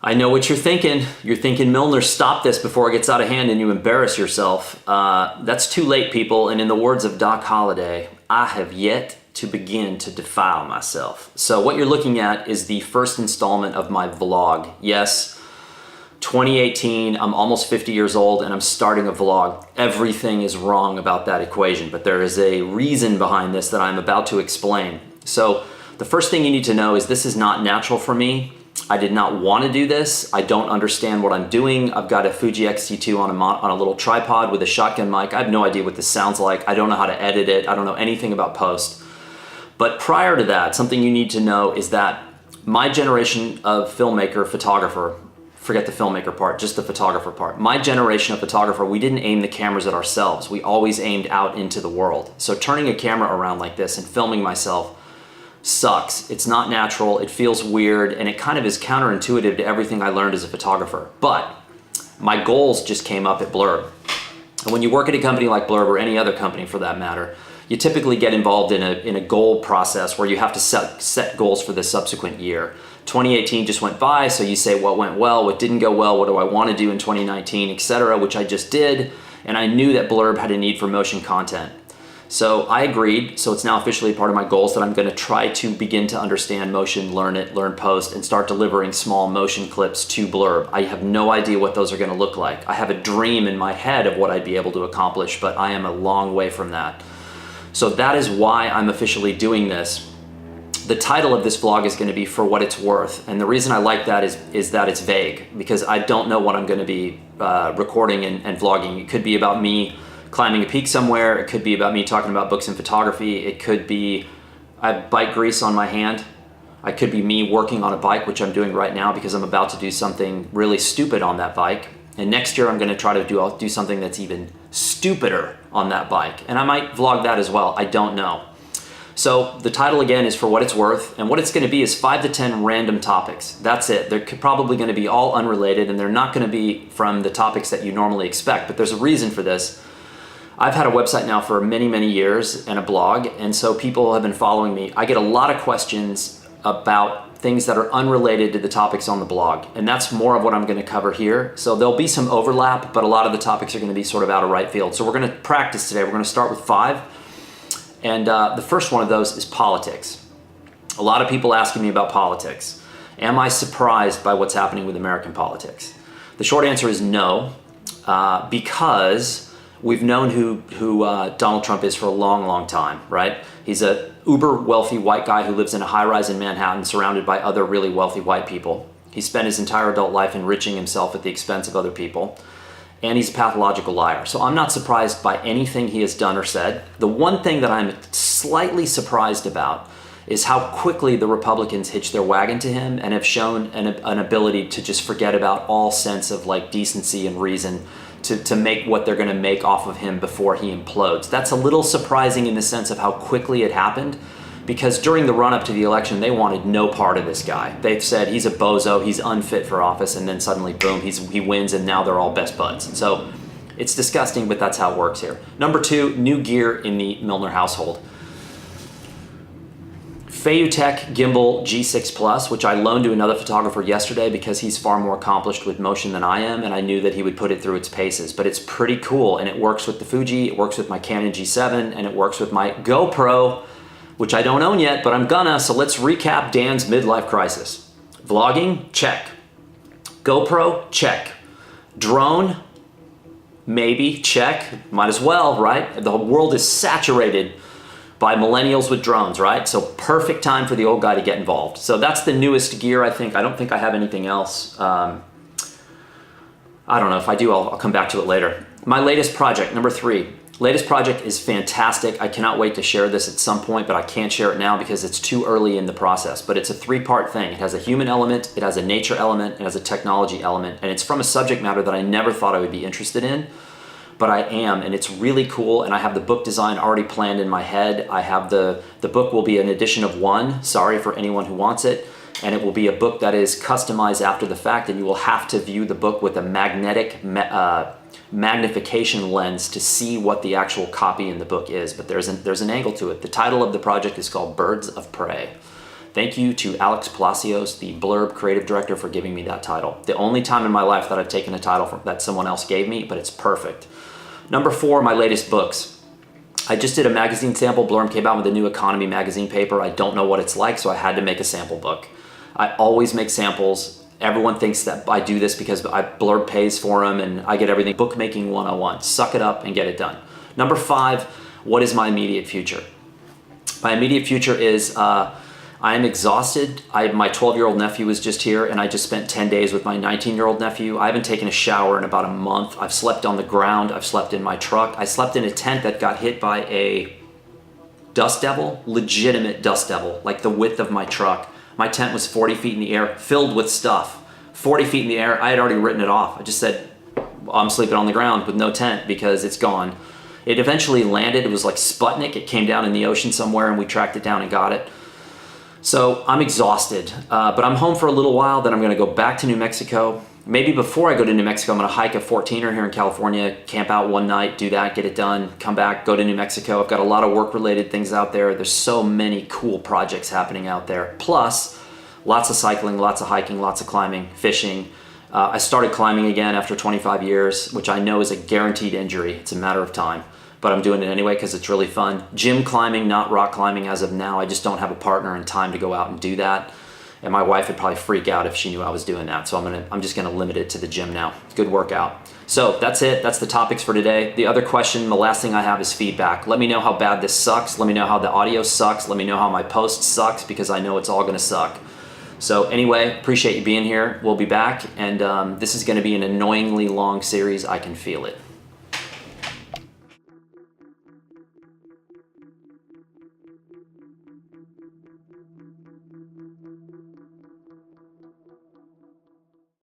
I know what you're thinking. You're thinking, Milner, stop this before it gets out of hand and you embarrass yourself. That's too late, people. And in the words of Doc Holliday, I have yet to begin to defile myself. So what you're looking at is the first installment of my vlog. Yes, 2018, I'm almost 50 years old and I'm starting a vlog. Everything is wrong about that equation, but there is a reason behind this that I'm about to explain. So the first thing you need to know is this is not natural for me. I did not want to do this. I don't understand what I'm doing. I've got a Fuji X-T2 on a little tripod with a shotgun mic. I have no idea what this sounds like. I don't know how to edit it. I don't know anything about post. But prior to that, something you need to know is that my generation of filmmaker, photographer, forget the filmmaker part, just the photographer part. My generation of photographer, we didn't aim the cameras at ourselves. We always aimed out into the world. So turning a camera around like this and filming myself sucks. It's not natural, it feels weird, and it kind of is counterintuitive to everything I learned as a photographer. But my goals just came up at Blurb. And when you work at a company like Blurb, or any other company for that matter, you typically get involved in a goal process where you have to set goals for the subsequent year. 2018 just went by, so you say what went well, what didn't go well, what do I want to do in 2019, etc., which I just did, and I knew that Blurb had a need for motion content. So I agreed, so it's now officially part of my goals that I'm going to try to begin to understand motion, learn it, learn post, and start delivering small motion clips to Blurb. I have no idea what those are going to look like. I have a dream in my head of what I'd be able to accomplish, but I am a long way from that. So that is why I'm officially doing this. The title of this vlog is going to be For What It's Worth, and the reason I like that is that it's vague, because I don't know what I'm going to be recording and vlogging. It could be about me climbing a peak somewhere, it could be about me talking about books and photography, it could be I have bike grease on my hand, it could be me working on a bike, which I'm doing right now because I'm about to do something really stupid on that bike, and next year I'm going to try to do something that's even stupider on that bike, and I might vlog that as well, I don't know. So the title again is For What It's Worth, and what it's going to be is 5 to 10 random topics. That's it. They're probably going to be all unrelated, and they're not going to be from the topics that you normally expect, but there's a reason for this. I've had a website now for many, many years and a blog, and so people have been following me. I get a lot of questions about things that are unrelated to the topics on the blog, and that's more of what I'm going to cover here. So there'll be some overlap, but a lot of the topics are going to be sort of out of right field. So we're going to practice today. We're going to start with 5, and the first one of those is politics. A lot of people asking me about politics. Am I surprised by what's happening with American politics? The short answer is no, because we've known who Donald Trump is for a long, long time, right? He's a uber wealthy white guy who lives in a high-rise in Manhattan surrounded by other really wealthy white people. He spent his entire adult life enriching himself at the expense of other people. And he's a pathological liar. So I'm not surprised by anything he has done or said. The one thing that I'm slightly surprised about is how quickly the Republicans hitch their wagon to him and have shown an ability to just forget about all sense of like decency and reason to make what they're going to make off of him before he implodes. That's a little surprising in the sense of how quickly it happened, because during the run-up to the election, they wanted no part of this guy. They've said he's a bozo, he's unfit for office, and then suddenly, boom, he wins, and now they're all best buds. So it's disgusting, but that's how it works here. Number 2, new gear in the Milner household. Feiyutech Gimbal G6 Plus, which I loaned to another photographer yesterday because he's far more accomplished with motion than I am, and I knew that he would put it through its paces. But it's pretty cool, and it works with the Fuji, it works with my Canon G7, and it works with my GoPro, which I don't own yet, but I'm gonna. So let's recap Dan's midlife crisis. Vlogging, check. GoPro, check. Drone, maybe, check. Might as well, right? The world is saturated by millennials with drones, right? So perfect time for the old guy to get involved. So that's the newest gear, I think. I don't think I have anything else. I don't know. If I do, I'll come back to it later. My latest project, number 3. Latest project is fantastic. I cannot wait to share this at some point, but I can't share it now because it's too early in the process. But it's a 3-part thing. It has a human element, it has a nature element, it has a technology element, and it's from a subject matter that I never thought I would be interested in. But I am, and it's really cool, and I have the book design already planned in my head. I have the book will be an edition of 1, sorry for anyone who wants it, and it will be a book that is customized after the fact, and you will have to view the book with a magnetic magnification lens to see what the actual copy in the book is, but there's an angle to it. The title of the project is called Birds of Prey. Thank you to Alex Palacios, the Blurb creative director, for giving me that title. The only time in my life that I've taken a title that someone else gave me, but it's perfect. Number 4, my latest books. I just did a magazine sample. Blurb came out with a new economy magazine paper. I don't know what it's like, so I had to make a sample book. I always make samples. Everyone thinks that I do this because Blurb pays for them and I get everything. Bookmaking 101. Suck it up and get it done. Number 5, what is my immediate future? My immediate future is I am exhausted. My 12-year-old nephew was just here and I just spent 10 days with my 19-year-old nephew. I haven't taken a shower in about a month. I've slept on the ground. I've slept in my truck. I slept in a tent that got hit by a dust devil, legitimate dust devil, like the width of my truck. My tent was 40 feet in the air, filled with stuff. 40 feet in the air, I had already written it off. I just said, I'm sleeping on the ground with no tent because it's gone. It eventually landed. It was like Sputnik. It came down in the ocean somewhere and we tracked it down and got it. So I'm exhausted, but I'm home for a little while. Then I'm going to go back to New Mexico. Maybe before I go to New Mexico, I'm going to hike a 14er here in California, camp out one night, do that, get it done, come back, go to New Mexico. I've got a lot of work-related things out there. There's so many cool projects happening out there. Plus, lots of cycling, lots of hiking, lots of climbing, fishing. I started climbing again after 25 years, which I know is a guaranteed injury. It's a matter of time. But I'm doing it anyway because it's really fun. Gym climbing, not rock climbing as of now. I just don't have a partner and time to go out and do that. And my wife would probably freak out if she knew I was doing that. So I'm just gonna limit it to the gym now. Good workout. So that's it. That's the topics for today. The other question, the last thing I have is feedback. Let me know how bad this sucks. Let me know how the audio sucks. Let me know how my post sucks because I know it's all gonna suck. So anyway, appreciate you being here. We'll be back and this is gonna be an annoyingly long series. I can feel it.